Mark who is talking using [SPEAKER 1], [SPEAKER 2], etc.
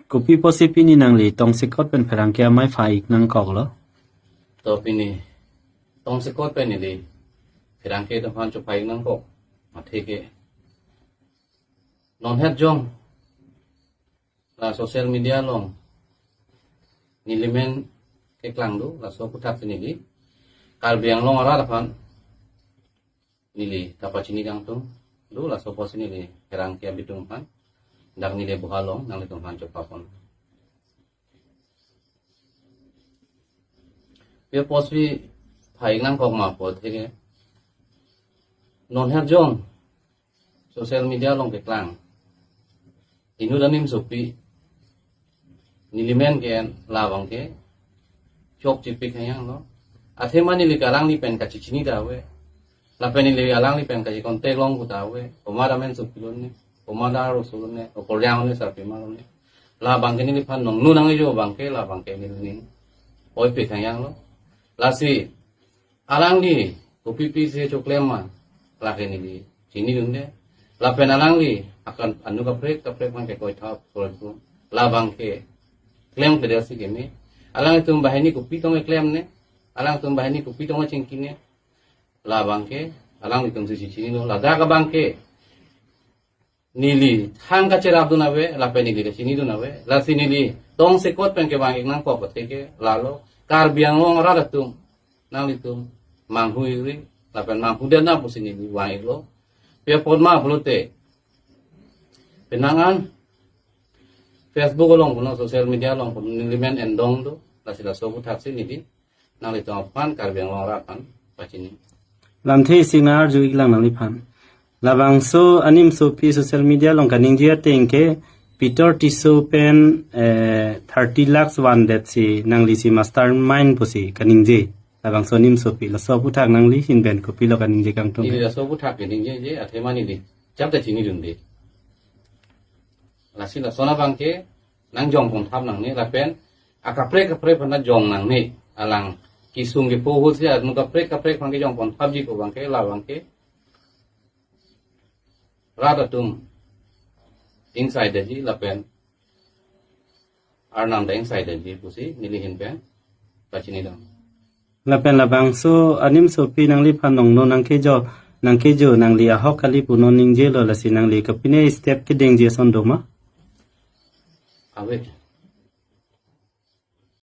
[SPEAKER 1] Kopi posipi ni nang li tong sikot pen perang kia mai faik nang kok lo.
[SPEAKER 2] Tapi ni tong sekot pen ni perang ke depan cupai nang kok mati ke non het jong la sosial media long nilimen ke klang do la so putak sini di kal biang long ara depan nili dapat sini dang tung do la so pos ini di perang kia bitung pan dak nile buhalong nang litung pan cupapon Pia posvi phai nang kok ma po thege non her jong social media long ke klang inu danim sopi nilimen ken lawang ke chok chipik hayang no athema ni likarang ni pen ka chichini dawe la pen ni likarang ni pen ka ji kontek long dawe pomara men sopi lon ne pomara ro sulon ne o koryang ne sapi ma lon ne la bang ke ni li phan nong nu nang jo bang ke la bang ke ni ni oi pe hayang lo Lasi, alang di, kopi pisi coklema, laki ni di, sini dong deh. Lapen alang di, akan anu kaprek man ke koi thap, kalau itu, labang ke, klaim ke dia sih kemi. Alang itu bahini kopi tong klaim ne, alang itu bahini kopi tong cengkin ne, labang ke, alang itu sisi sini dong, lada ka bang ke, nili, hang kacer abdu nawe, lapen nili ke sini dong nawe, lasi nili, tong sekot pen ke bang iknang kok beteke, lalu. Kar biang long rada tum nang litum manghu iri lapan manghu dan na pusini di wang lo pia podma blote penangan Facebook long puno sosial media long puno nilimen endong do lasila sobu taksi ni di nang litum pan kar biang long rapan pacini
[SPEAKER 1] Lam the singar ju iklang nang li phan. Labang so anim so pi social media long kaning jia tengke Peter Tiso pen 30 lakhs one that si nang li si mastermind pusi kaning je labang sonim sopi la so puthak nang li hin ben kopi lo kaning je kang tong
[SPEAKER 2] ni la so puthak kaning je athema ni di chap ta chini dun di la si la sona bangke nang jong pon thap nang ni la pen akapre pan jong nang ni alang kisung ge po hu sia nu kapre pan ge jong pon thap ji ko bangke la bangke rada tum inside the lapen arnam da inside the pusi nilihin pen pachini dong
[SPEAKER 1] lapen labang so anim sopi nang li phan nong no nang ke jo nang li a hok kali puno ning je lo la si nang li kapine step ke deng je son do ma
[SPEAKER 2] awet